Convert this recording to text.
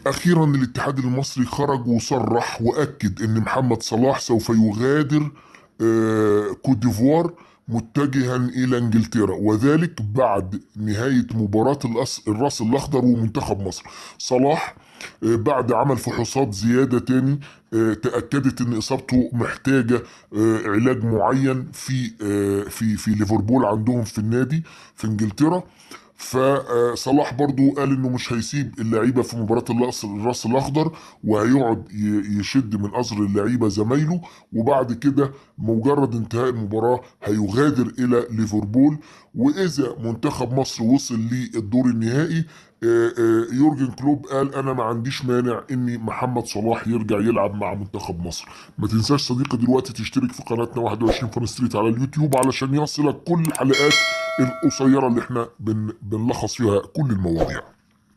أخيرا الاتحاد المصري خرج وصرح وأكد أن محمد صلاح سوف يغادر كوت ديفوار متجها إلى إنجلترا، وذلك بعد نهاية مباراة الراس الأخضر ومنتخب مصر. صلاح بعد عمل فحوصات زيادة تاني تأكدت أن إصابته محتاجة علاج معين في ليفربول عندهم في النادي في إنجلترا. فصلاح برضو قال انه مش هيسيب اللعيبه في مباراه الراس الاخضر، وهيقعد يشد من ازر اللعيبه زمايله، وبعد كده مجرد انتهاء المباراه هيغادر الى ليفربول. واذا منتخب مصر وصل للدور النهائي، يورجن كلوب قال انا ما عنديش مانع ان محمد صلاح يرجع يلعب مع منتخب مصر. ما تنساش صديقي دلوقتي تشترك في قناتنا 21 فان ستريت على اليوتيوب علشان يصلك كل الحلقات القصيرة اللي احنا بنلخص فيها كل المواضيع.